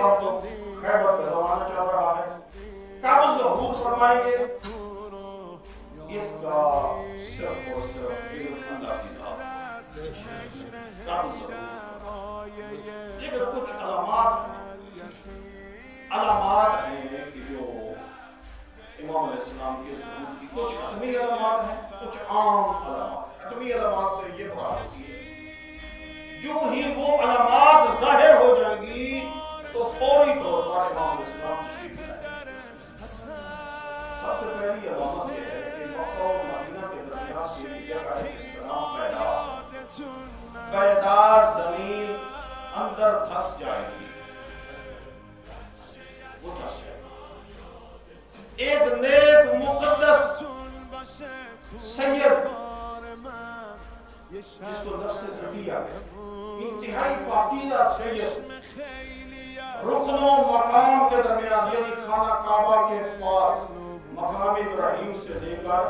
وقت تو خیبر کا زمانہ چل رہا ہے، کب ظہور فرمائیں گے اس کا صرف اور صرف علم اللہ کی ذات ہے، کب ظہور، لیکن کچھ علامات ہیں کہ جو امام علیہ السلام کے ظہور کی کچھ حتمی علامات ہیں، کچھ عام علامات۔ حتمی علامات سے یہ مراد ہوتی ہے جو ہی وہ علامات ظاہر ہو جائیں گی تو فوری طور پر امام علیہ السلام تشریف لائیں گے۔ سب سے پہلی علامت یہ ہے کہ مکہ اور مدینہ کے درمیان ایک جگہ ہے جس کا نام بیدا زمین اندر دھس جائے گی، وہ دھس جائے گی۔ ایک نیک مقدس سید جس کو نفس زکیہ ہے، انتہائی پاکیزہ سید، رکن و مقام کے درمیان یعنی خانہ کعبہ کے پاس مقام ابراہیم سے لے کر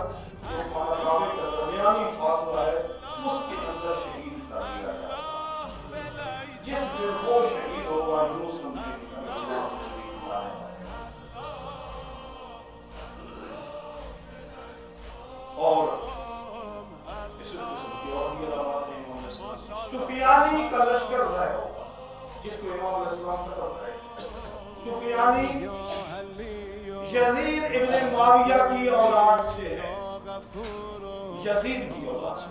جو خانہ کعبہ کا درمیانی فاصلہ ہے اس کے اندر شہید کر دیا جائے۔ جس دن وہ شہید ہوگا یوں سمجھے کہ اللہ تشریف لائے۔ اور اس قسم کی اور بھی علامات ہیں۔ امام علیہ السلام سفیانی کا لشکر ظاہر ہوگا جس کو امام علیہ السلام ختم کرے گا۔ سفیانی یزید ابن معاویہ کی اولاد سے ہے، یزید کی اولاد سے۔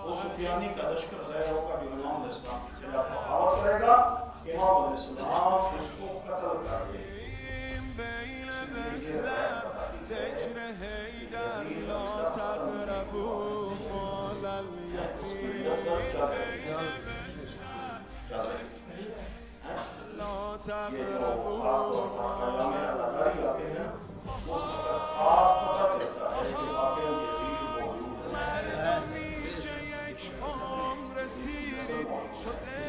وہ سفیانی کا لشکر ظاہر ہوگا جو امام علیہ السلام کے خلاف بغاوت کرے گا، امام علیہ السلام اس کو قتل کر دے گا۔ یہ جو خاص طور پر قیام ازاداری آتے ہیں اس کا خاص پتہ چلتا ہے کہ واقعی یزید موجود ہے،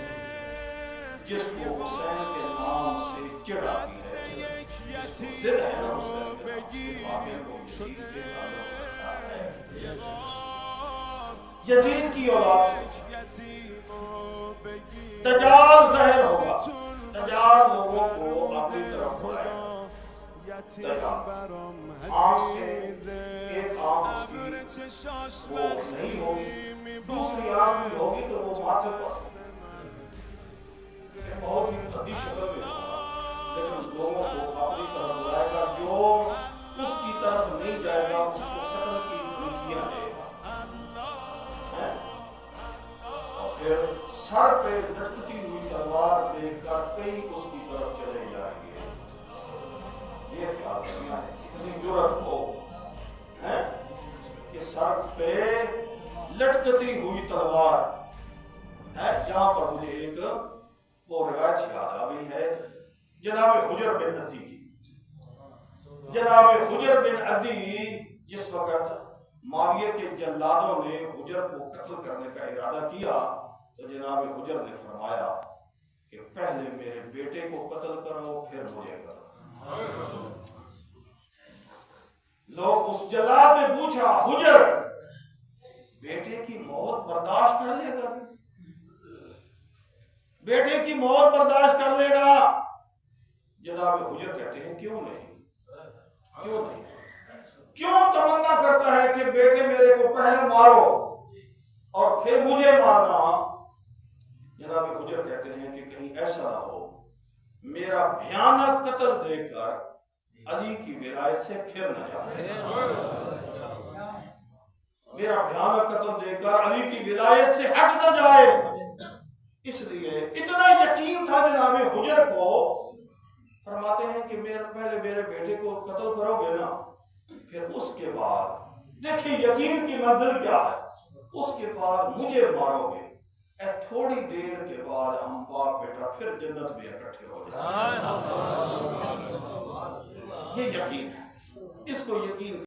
جس کو حسین کے نام سے چڑھ آتی ہے، جس کو ضد ہے نا حسین کے واقعی کو یزید سے تعلق رکھتا ہے۔ یزید کی اولاد سے دجال ظاہر ہوگا، دجال لوگوں کو اپنی طرف بلائے گا۔ دجال آنکھ سے ایک آنکھ اس کی وہ نہیں ہوگی، دوسری آنکھ بھی ہوگی تو وہ ماتھے پر بہت ہی بھدی شکل میں ہوگا، لیکن لوگوں کو اپنی طرف بلائے گا، جو اس کی طرف نہیں جائے گا اس کو قتل کی دھمکیاں دے گا، اور پھر سر پہ لٹکتی ہوئی تلوار دیکھ کر کئی اس کی طرف چلے جائیں گے۔ یہ خیال کرنا ہے اتنی جرأت ہو کہ سر پہ لٹکتی ہوئی تلوار ہے۔ جہاں پر مجھے ایک وہ روایت یاد آ گئی ہے جناب حجر بن عدی کی۔ جناب حجر بن عدی جس وقت معاویہ کے جلادوں نے حجر کو قتل کرنے کا ارادہ کیا تو جناب حجر نے فرمایا کہ پہلے میرے بیٹے کو قتل کرو پھر مجھے کرو۔ لوگ اس جلاد نے پوچھا حجر بیٹے کی موت برداشت کر لے گا؟ بیٹے کی موت برداشت کر لے گا؟ جناب حجر کہتے ہیں کیوں نہیں، کیوں نہیں، کیوں تمنا کرتا ہے کہ بیٹے میرے کو پہلے مارو اور پھر مجھے مارنا؟ جناب حجر کہتے ہیں کہ کہیں ایسا نہ ہو میرا بھیانک قتل دیکھ کر علی کی ولایت سے پھر نہ جائے، میرا بھیانک قتل دیکھ کر علی کی ولایت سے ہٹ نہ جائے۔ اس لیے اتنا یقین تھا جناب حجر کو، فرماتے ہیں کہ پہلے میرے بیٹے کو قتل کرو گے نا، پھر اس کے بعد دیکھیں یقین کی منزل کیا ہے، اس کے بعد مجھے مارو گے، تھوڑی دیر کے بعد ہم باپ بیٹا پھر جنت میں اکٹھے ہو جائیں۔ یہ یقین ہے، اس کو یقین